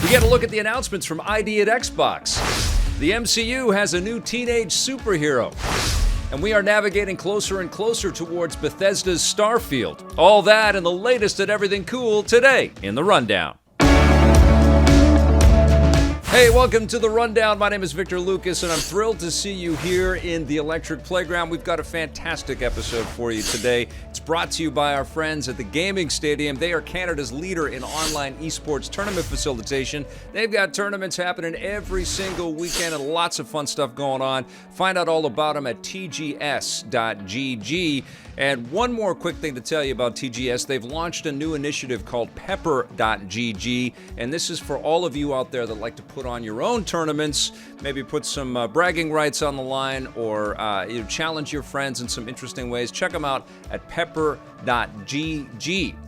We get a look at the announcements from ID at Xbox. The MCU has a new teenage superhero. And we are navigating closer and closer towards Bethesda's Starfield. All that and the latest at Everything Cool today in The Rundown. Hey, welcome to The Rundown. My name is Victor Lucas, and I'm thrilled to see you here in the Electric Playground. We've got a fantastic episode for you today. It's brought to you by our friends at the Gaming Stadium. They are Canada's leader in online esports tournament facilitation. They've got tournaments happening every single weekend and lots of fun stuff going on. Find out all about them at tgs.gg. And one more quick thing to tell you about TGS. They've launched a new initiative called pepper.gg, and this is for all of you out there that like to put on your own tournaments, maybe put some bragging rights on the line, or challenge your friends in some interesting ways. Check them out at pepper.gg.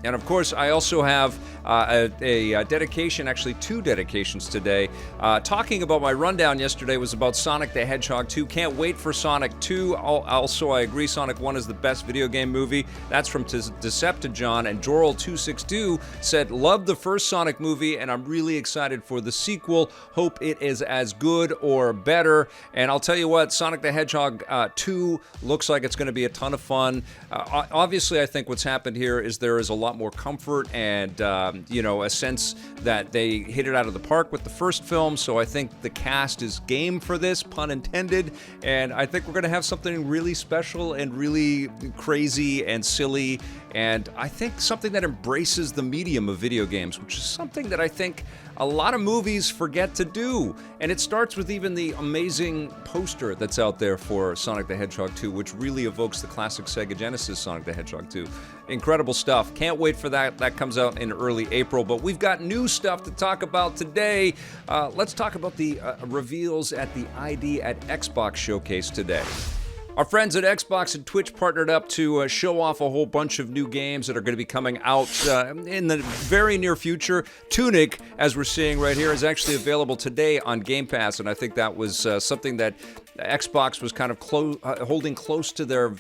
And of course, I also have a dedication, actually two dedications today. Talking about my rundown yesterday was about Sonic the Hedgehog 2. Can't wait for Sonic 2. Also, I agree Sonic 1 is the best video game movie. That's from Decepticon, and Jorl262 said, love the first Sonic movie, and I'm really excited for the sequel. Hope it is as good or better. And I'll tell you what, Sonic the Hedgehog 2 looks like it's going to be a ton of fun. Obviously, I think what's happened here is there is a lot more comfort and, a sense that they hit it out of the park with the first film. So I think the cast is game for this, pun intended. And I think we're going to have something really special and really crazy and silly, and I think something that embraces the medium of video games, which is something that I think a lot of movies forget to do. And it starts with even the amazing poster that's out there for Sonic the Hedgehog 2, which really evokes the classic Sega Genesis Sonic the Hedgehog 2. Incredible stuff. Can't wait for that. That comes out in early April. But we've got new stuff to talk about today. Let's talk about the reveals at the ID at Xbox showcase today. Our friends at Xbox and Twitch partnered up to show off a whole bunch of new games that are going to be coming out in the very near future. Tunic, as we're seeing right here, is actually available today on Game Pass, and I think that was something that Xbox was kind of holding close to their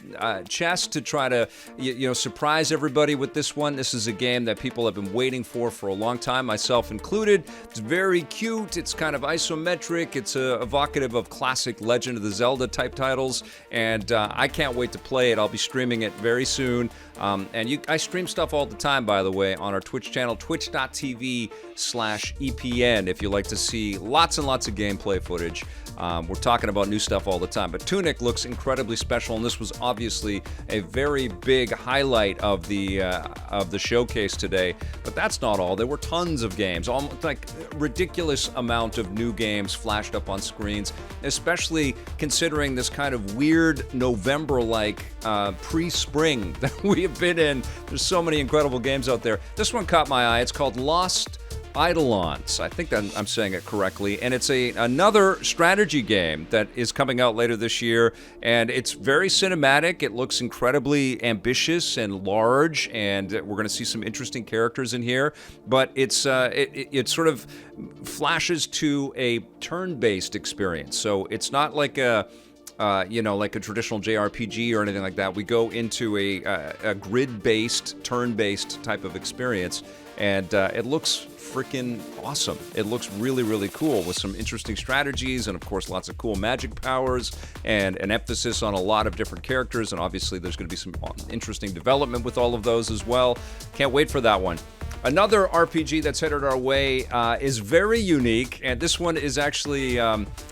chest to try to surprise everybody with this one. This is a game that people have been waiting for a long time, myself included. It's very cute. It's kind of isometric. It's evocative of classic Legend of the Zelda type titles, and I can't wait to play it. I'll be streaming it very soon. I stream stuff all the time, by the way, on our Twitch channel, twitch.tv/EPN, if you like to see lots and lots of gameplay footage. We're talking about new stuff all the time, but Tunic looks incredibly special, and this was obviously a very big highlight of the showcase today. But that's not all. There were tons of games, almost like a ridiculous amount of new games flashed up on screens, especially considering this kind of weird November-like pre-spring that we have been in. There's so many incredible games out there. This one caught my eye. It's called Lost Eidolons. I think that I'm saying it correctly. And it's another strategy game that is coming out later this year. And it's very cinematic. It looks incredibly ambitious and large. And we're going to see some interesting characters in here. But it sort of flashes to a turn-based experience. So it's not like a traditional JRPG or anything like that. We go into a grid-based, turn-based type of experience, and it looks freaking awesome. It looks really, really cool with some interesting strategies and, of course, lots of cool magic powers and an emphasis on a lot of different characters, and obviously there's going to be some interesting development with all of those as well. Can't wait for that one. Another RPG that's headed our way is very unique, and this one is actually,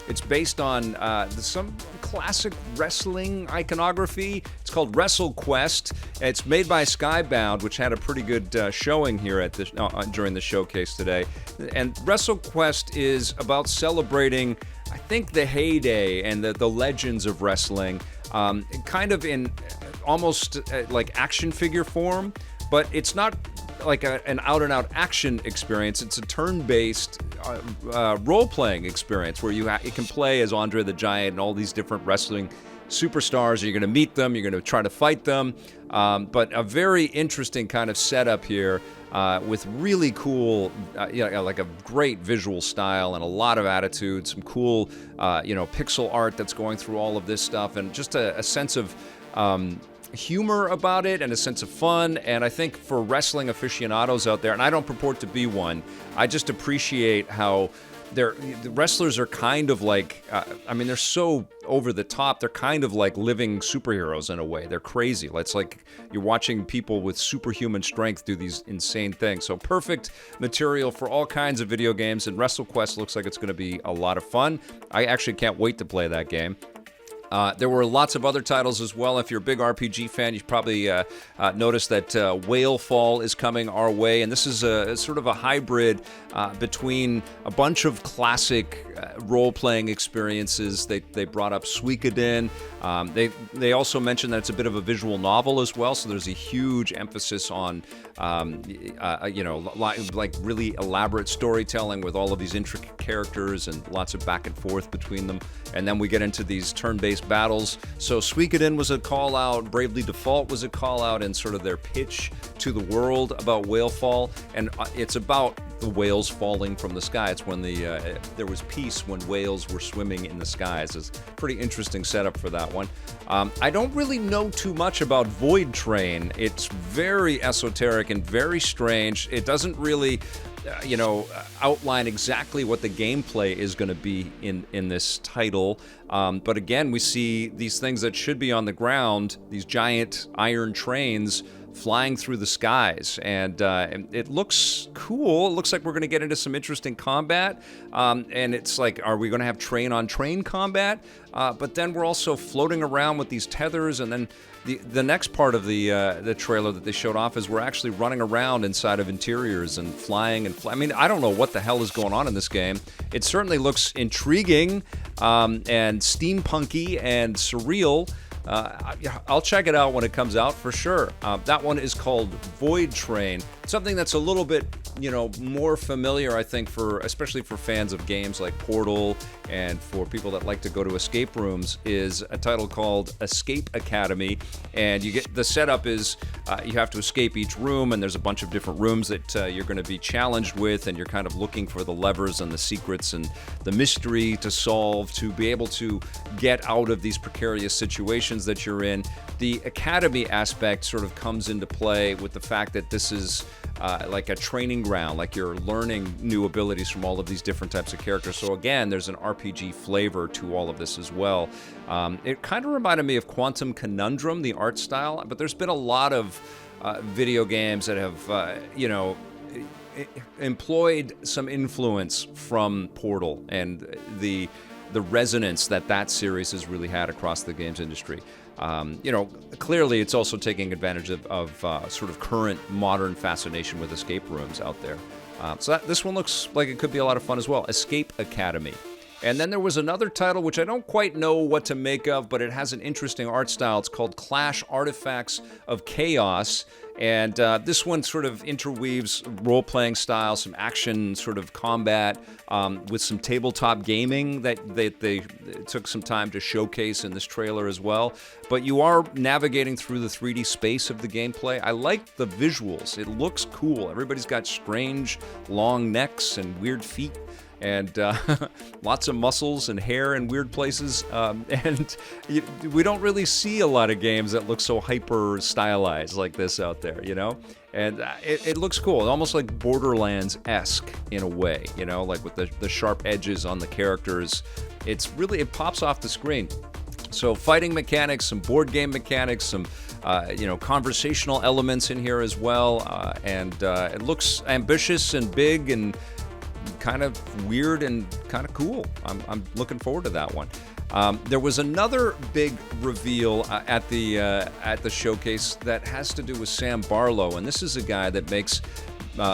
it's based on some classic wrestling iconography. It's called WrestleQuest. It's made by Skybound, which had a pretty good showing here at this during the showcase today. And WrestleQuest is about celebrating, I think, the heyday and the legends of wrestling, kind of in almost like action figure form, but it's not like an out-and-out action experience. It's a turn-based role-playing experience where you can play as Andre the Giant and all these different wrestling superstars. You're going to meet them. You're going to try to fight them. But a very interesting kind of setup here with really cool, like a great visual style and a lot of attitude, some cool, pixel art that's going through all of this stuff, and just a sense of humor about it and a sense of fun. And I think for wrestling aficionados out there, and I don't purport to be one, I just appreciate how the wrestlers are kind of like, I mean, they're so over the top. They're kind of like living superheroes in a way. They're crazy. It's like you're watching people with superhuman strength do these insane things. So perfect material for all kinds of video games, and WrestleQuest looks like it's going to be a lot of fun. I actually can't wait to play that game. There were lots of other titles as well. If you're a big RPG fan, you've probably noticed that Whalefall is coming our way, and this is a sort of a hybrid between a bunch of classic role-playing experiences. They brought up Suikoden. They also mentioned that it's a bit of a visual novel as well, so there's a huge emphasis on like really elaborate storytelling with all of these intricate characters and lots of back and forth between them. And then we get into these turn-based battles. So Suikoden was a call-out, Bravely Default was a call-out, and sort of their pitch to the world about Whalefall. And it's about the whales falling from the sky. It's when there was peace when whales were swimming in the skies. It's a pretty interesting setup for that one. I don't really know too much about Void Train. It's very esoteric and very strange. It doesn't really outline exactly what the gameplay is going to be in this title. But again, we see these things that should be on the ground, these giant iron trains flying through the skies, and it looks cool. It looks like we're going to get into some interesting combat, and it's like, are we going to have train-on-train combat? But then we're also floating around with these tethers, and then the next part of the trailer that they showed off is we're actually running around inside of interiors and flying. I mean, I don't know what the hell is going on in this game. It certainly looks intriguing and steampunky and surreal. I'll check it out when it comes out for sure. That one is called Void Train. Something that's a little bit, more familiar, I think, especially for fans of games like Portal and for people that like to go to escape rooms, is a title called Escape Academy. And the setup is you have to escape each room, and there's a bunch of different rooms that you're going to be challenged with, and you're kind of looking for the levers and the secrets and the mystery to solve to be able to get out of these precarious situations that you're in. The academy aspect sort of comes into play with the fact that this is like a training ground, like you're learning new abilities from all of these different types of characters. So again, there's an RPG flavor to all of this as well. It kind of reminded me of Quantum Conundrum, the art style, but there's been a lot of video games that have, employed some influence from Portal and the resonance that series has really had across the games industry. Clearly it's also taking advantage of sort of current modern fascination with escape rooms out there. So this one looks like it could be a lot of fun as well. Escape Academy. And then there was another title which I don't quite know what to make of, but it has an interesting art style. It's called Clash Artifacts of Chaos. And this one sort of interweaves role-playing style, some action sort of combat with some tabletop gaming that they took some time to showcase in this trailer as well. But you are navigating through the 3D space of the gameplay. I like the visuals. It looks cool. Everybody's got strange long necks and weird feet, and lots of muscles and hair in weird places. And we don't really see a lot of games that look so hyper stylized like this out there, And it looks cool, almost like Borderlands-esque in a way, like with the sharp edges on the characters. It pops off the screen. So fighting mechanics, some board game mechanics, some conversational elements in here as well. And it looks ambitious and big and kind of weird and kind of cool. I'm looking forward to that one. There was another big reveal at the showcase that has to do with Sam Barlow, and this is a guy that makes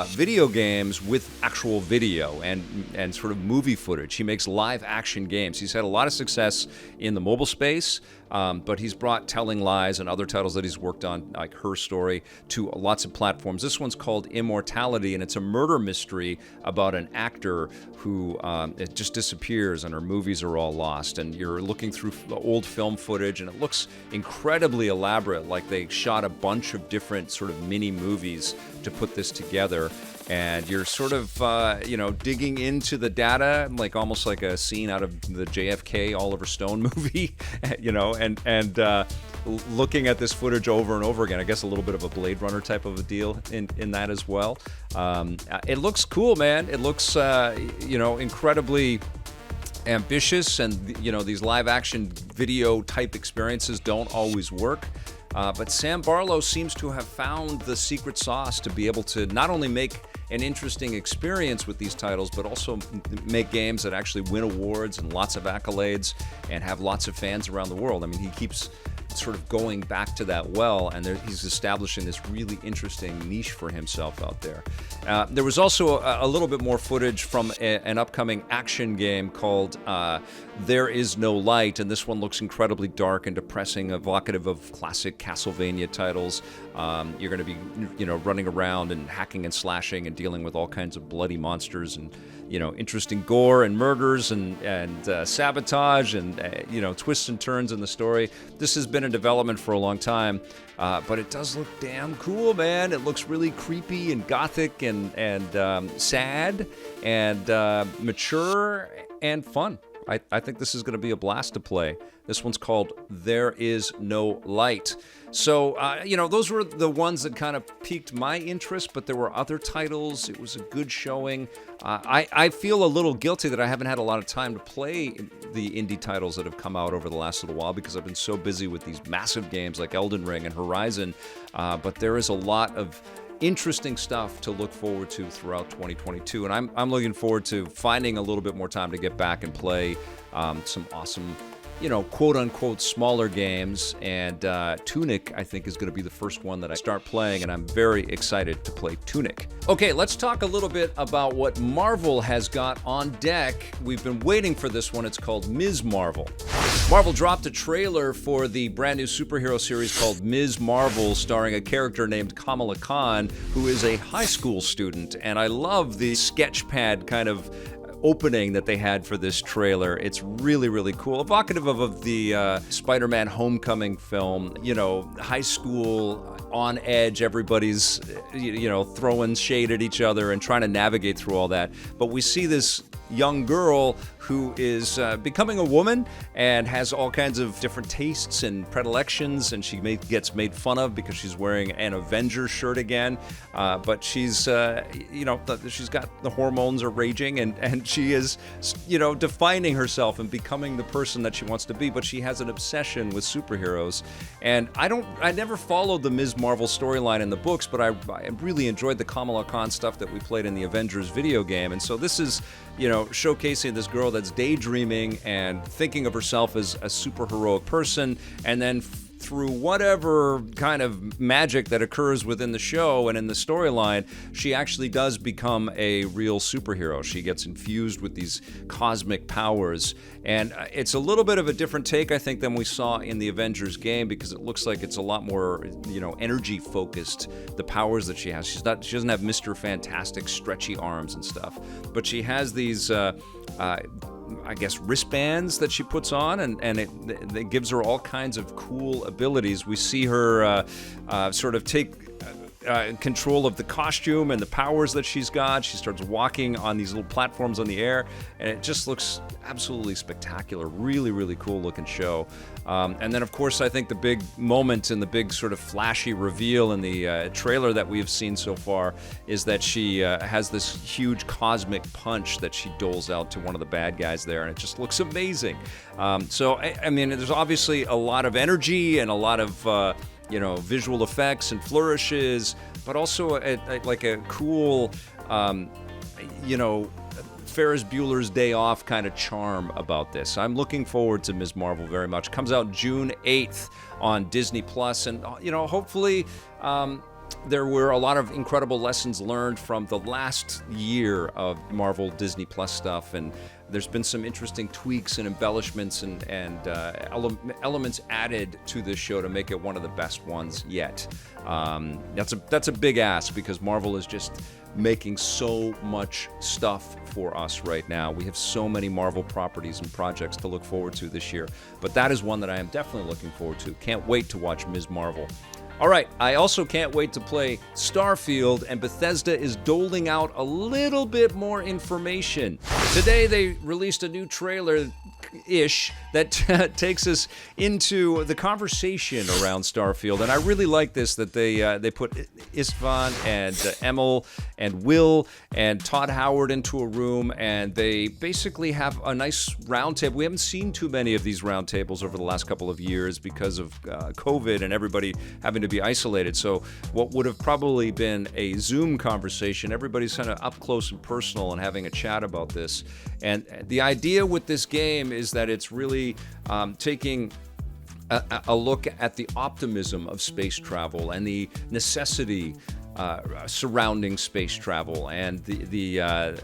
video games with actual video and sort of movie footage. He makes live action games. He's had a lot of success in the mobile space, but he's brought Telling Lies and other titles that he's worked on, like Her Story, to lots of platforms. This one's called Immortality, and it's a murder mystery about an actor who it just disappears and her movies are all lost. And you're looking through old film footage, and it looks incredibly elaborate, like they shot a bunch of different sort of mini movies to put this together. And you're sort of, digging into the data, like almost like a scene out of the JFK Oliver Stone movie, and looking at this footage over and over again. I guess a little bit of a Blade Runner type of a deal in that as well. It looks cool, man. It looks, incredibly ambitious, and these live action video type experiences don't always work. But Sam Barlow seems to have found the secret sauce to be able to not only make an interesting experience with these titles, but also make games that actually win awards and lots of accolades and have lots of fans around the world. I mean, he keeps sort of going back to that well, and he's establishing this really interesting niche for himself out there. There was also a little bit more footage from an upcoming action game called There Is No Light, and this one looks incredibly dark and depressing, evocative of classic Castlevania titles. You're going to be, running around and hacking and slashing and dealing with all kinds of bloody monsters and, interesting gore and murders and sabotage and, twists and turns in the story. This has been in development for a long time, but it does look damn cool, man. It looks really creepy and gothic and sad and mature and fun. I think this is going to be a blast to play. This one's called There Is No Light. So, those were the ones that kind of piqued my interest, but there were other titles. It was a good showing. I feel a little guilty that I haven't had a lot of time to play the indie titles that have come out over the last little while because I've been so busy with these massive games like Elden Ring and Horizon. But there is a lot of interesting stuff to look forward to throughout 2022, and I'm looking forward to finding a little bit more time to get back and play some awesome, quote-unquote smaller games, and Tunic, I think, is going to be the first one that I start playing, and I'm very excited to play Tunic. Okay, let's talk a little bit about what Marvel has got on deck. We've been waiting for this one. It's called Ms. Marvel. Marvel dropped a trailer for the brand new superhero series called Ms. Marvel, starring a character named Kamala Khan, who is a high school student, and I love the sketchpad kind of opening that they had for this trailer. It's really, really cool. Evocative of the Spider-Man Homecoming film. High school, on edge, everybody's, throwing shade at each other and trying to navigate through all that. But we see this young girl who is becoming a woman and has all kinds of different tastes and predilections, and she gets made fun of because she's wearing an Avenger shirt again. But she's, she's got the hormones are raging, and she is, defining herself and becoming the person that she wants to be. But she has an obsession with superheroes, and I never followed the Ms. Marvel storyline in the books, but I really enjoyed the Kamala Khan stuff that we played in the Avengers video game, and so this is, showcasing this girl that's daydreaming and thinking of herself as a super heroic person, and then through whatever kind of magic that occurs within the show and in the storyline, she actually does become a real superhero. She gets infused with these cosmic powers, and it's a little bit of a different take, I think, than we saw in the Avengers game, because it looks like it's a lot more, energy focused, the powers that she has. She doesn't have Mr. Fantastic stretchy arms and stuff, but she has these I guess wristbands that she puts on, and it gives her all kinds of cool abilities. We see her sort of take control of the costume and the powers that she's got. She starts walking on these little platforms on the air, and it just looks absolutely spectacular. Really, really cool looking show. And then, of course, I think the big moment and the big sort of flashy reveal in the trailer that we have seen so far is that she has this huge cosmic punch that she doles out to one of the bad guys there, and it just looks amazing. So, I mean, there's obviously a lot of energy and a lot of visual effects and flourishes, but also like a cool, Ferris Bueller's Day Off kind of charm about this. I'm looking forward to Ms. Marvel very much. Comes out June 8th on Disney Plus, and hopefully there were a lot of incredible lessons learned from the last year of Marvel Disney Plus stuff, and there's been some interesting tweaks and embellishments and elements added to this show to make it one of the best ones yet. That's a big ask, because Marvel is just making so much stuff for us right now. We have so many Marvel properties and projects to look forward to this year, but that is one that I am definitely looking forward to. Can't wait to watch Ms. Marvel. All right, I also can't wait to play Starfield, and Bethesda is doling out a little bit more information. Today they released a new trailer ish that takes us into the conversation around Starfield. And I really like this, that they put Istvan and Emil and Will and Todd Howard into a room, and they basically have a nice roundtable. We haven't seen too many of these roundtables over the last couple of years because of COVID and everybody having to be isolated. So what would have probably been a Zoom conversation, everybody's kind of up close and personal and having a chat about this. And the idea with this game is that it's really taking a look at the optimism of space travel and the necessity surrounding space travel, and the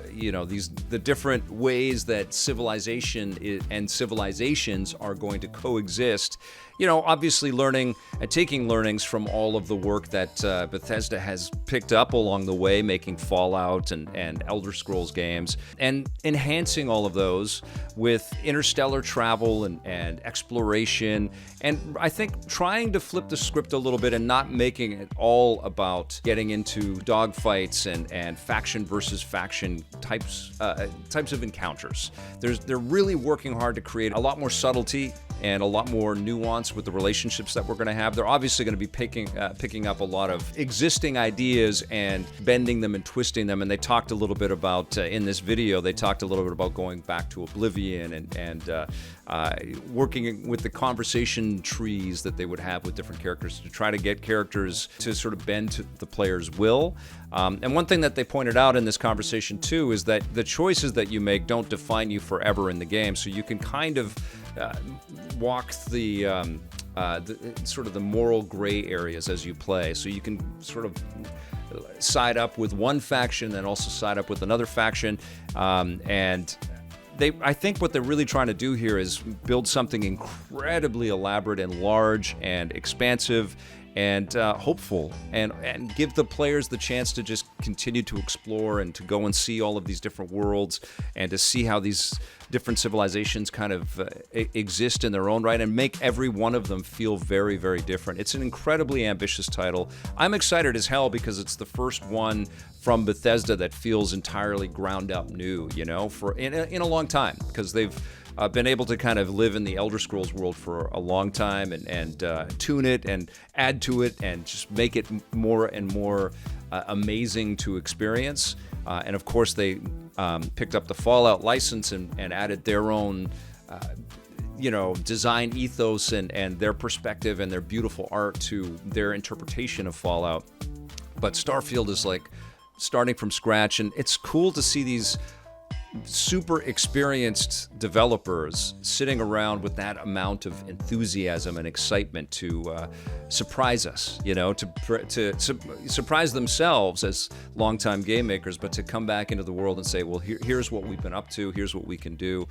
different ways that civilization and civilizations are going to coexist. Obviously learning and taking learnings from all of the work that Bethesda has picked up along the way, making Fallout and Elder Scrolls games, and enhancing all of those with interstellar travel and exploration, and I think trying to flip the script a little bit and not making it all about getting into dogfights and faction versus faction types of encounters. They're really working hard to create a lot more subtlety and a lot more nuance with the relationships that we're going to have. They're obviously going to be picking up a lot of existing ideas and bending them and twisting them. And they talked a little bit about, in this video, they talked a little bit about going back to Oblivion and working with the conversation trees that they would have with different characters to try to get characters to sort of bend to the player's will. And one thing that they pointed out in this conversation too is that the choices that you make don't define you forever in the game. So you can kind of walk the sort of the moral gray areas as you play. So you can sort of side up with one faction and also side up with another faction. And I think what they're really trying to do here is build something incredibly elaborate and large and expansive and hopeful, and give the players the chance to just continue to explore and to go and see all of these different worlds and to see how these different civilizations kind of exist in their own right and make every one of them feel very, very different. It's an incredibly ambitious title. I'm excited as hell because it's the first one from Bethesda that feels entirely ground up new, for in a long time, because they've been able to kind of live in the Elder Scrolls world for a long time and tune it and add to it and just make it more and more amazing to experience. And of course, they picked up the Fallout license and added their own design ethos and their perspective and their beautiful art to their interpretation of Fallout. But Starfield is like starting from scratch, and it's cool to see these super experienced developers sitting around with that amount of enthusiasm and excitement to surprise us, to surprise themselves as longtime game makers, but to come back into the world and say, well, here's what we've been up to, here's what we can do.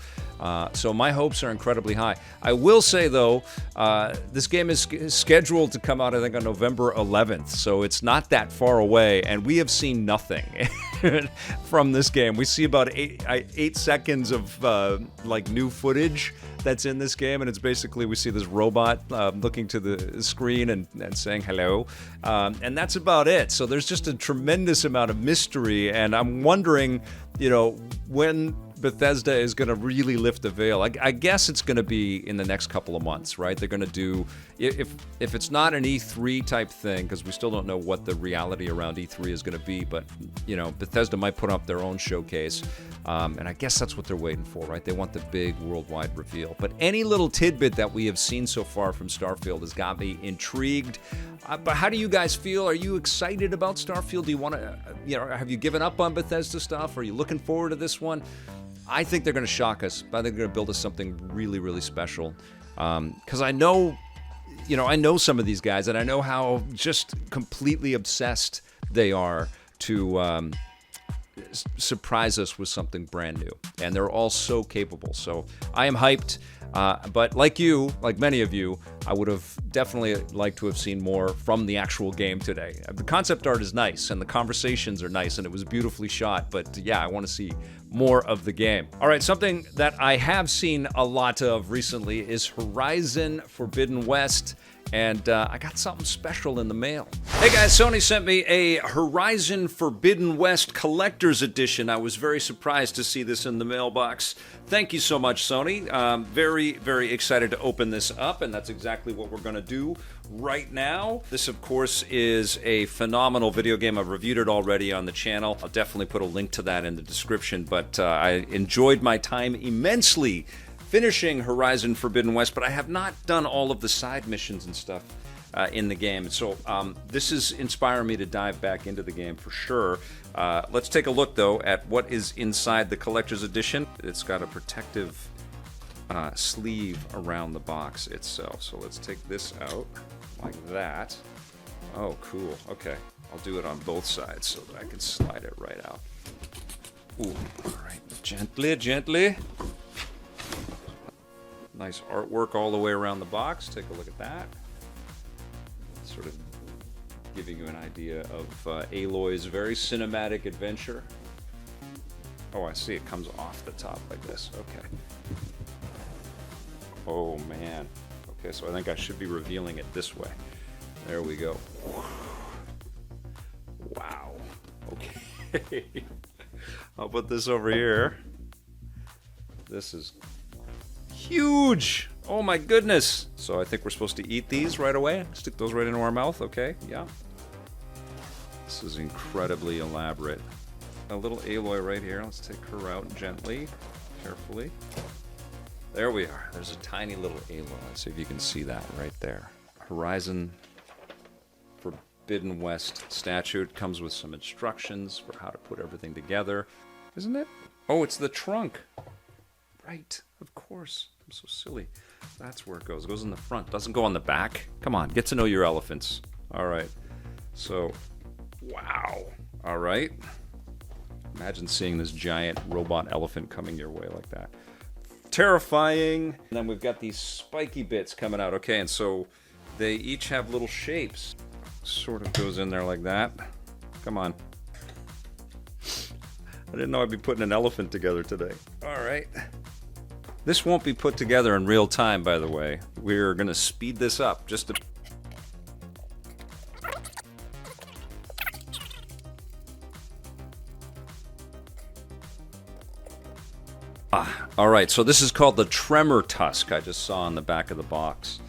So my hopes are incredibly high. I will say, though, this game is scheduled to come out, I think, on November 11th, so it's not that far away, and we have seen nothing from this game. We see about 8 seconds of new footage that's in this game, and it's basically we see this robot looking to the screen and saying hello, and that's about it. So there's just a tremendous amount of mystery, and I'm wondering, when Bethesda is going to really lift the veil. I guess it's going to be in the next couple of months, right? They're going to do, if it's not an E3 type thing, because we still don't know what the reality around E3 is going to be, but, Bethesda might put up their own showcase, and I guess that's what they're waiting for, right? They want the big worldwide reveal. But any little tidbit that we have seen so far from Starfield has got me intrigued. But how do you guys feel? Are you excited about Starfield? Do you want to, have you given up on Bethesda stuff? Are you looking forward to this one? I think they're going to shock us. I think they're going to build us something really, really special. Because I know some of these guys, and I know how just completely obsessed they are to surprise us with something brand new. And they're all so capable. So I am hyped. But like many of you, I would have definitely liked to have seen more from the actual game today. The concept art is nice, and the conversations are nice, and it was beautifully shot. But yeah, I want to see more of the game. All right, something that I have seen a lot of recently is Horizon Forbidden West. and I got something special in the mail. Hey guys, Sony sent me a Horizon Forbidden West Collector's Edition. I was very surprised to see this in the mailbox. Thank you so much, Sony. Very, very excited to open this up, and that's exactly what we're going to do right now. This, of course, is a phenomenal video game. I've reviewed it already on the channel. I'll definitely put a link to that in the description, but I enjoyed my time immensely finishing Horizon Forbidden West, but I have not done all of the side missions and stuff in the game. So this is inspiring me to dive back into the game for sure. Let's take a look, though, at what is inside the Collector's Edition. It's got a protective sleeve around the box itself. So let's take this out like that. Oh, cool. Okay. I'll do it on both sides so that I can slide it right out. Ooh, all right. Gently, gently. Nice artwork all the way around the box. Take a look at that. Sort of giving you an idea of Aloy's very cinematic adventure. Oh, I see. It comes off the top like this. Okay. Oh, man. Okay, so I think I should be revealing it this way. There we go. Wow. Okay. I'll put this over here. This is huge. Oh my goodness. So I think we're supposed to eat these right away. Stick those right into our mouth. Okay, yeah. This is incredibly elaborate. A little Aloy right here. Let's take her out gently, carefully. There we are. There's a tiny little Aloy. Let's see if you can see that right there. Horizon Forbidden West statue. It comes with some instructions for how to put everything together. Isn't it? Oh, it's the trunk. Right. Of course. I'm so silly. That's where it goes. It goes in the front. Doesn't go on the back. Come on. Get to know your elephants. All right. So, wow. All right. Imagine seeing this giant robot elephant coming your way like that. Terrifying. And then we've got these spiky bits coming out. Okay, and so they each have little shapes. Sort of goes in there like that. Come on. I didn't know I'd be putting an elephant together today. All right. This won't be put together in real time, by the way. We're going to speed this up just to... All right, so this is called the Tremor Tusk. I just saw on the back of the box.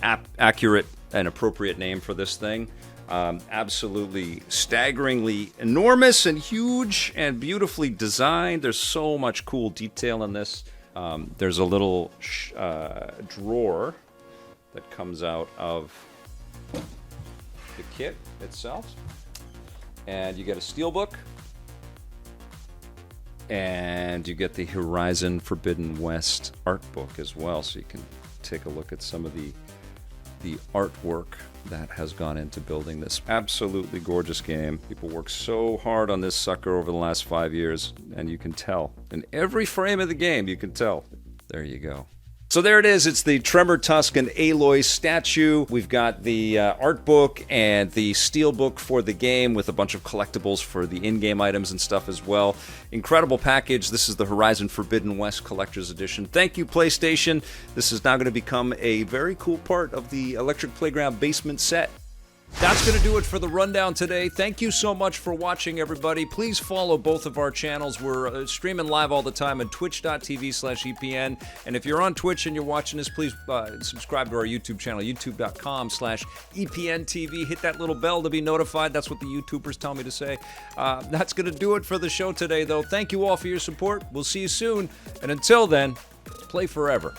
Accurate and appropriate name for this thing. Absolutely staggeringly enormous and huge and beautifully designed. There's so much cool detail in this. There's a little drawer that comes out of the kit itself. And you get a steelbook. And you get the Horizon Forbidden West art book as well, so you can take a look at some of the artwork that has gone into building this absolutely gorgeous game. People work so hard on this sucker over the last 5 years, and you can tell. In every frame of the game, you can tell. There you go. So there it is. It's the Tremor Tusk and Aloy statue. We've got the art book and the steel book for the game with a bunch of collectibles for the in-game items and stuff as well. Incredible package. This is the Horizon Forbidden West Collector's Edition. Thank you, PlayStation. This is now going to become a very cool part of the Electric Playground basement set. That's going to do it for the rundown today. Thank you so much for watching, everybody. Please follow both of our channels. We're streaming live all the time on twitch.tv/EPN. And if you're on Twitch and you're watching this, please subscribe to our YouTube channel, youtube.com/EPNTV. Hit that little bell to be notified. That's what the YouTubers tell me to say. That's going to do it for the show today, though. Thank you all for your support. We'll see you soon. And until then, play forever.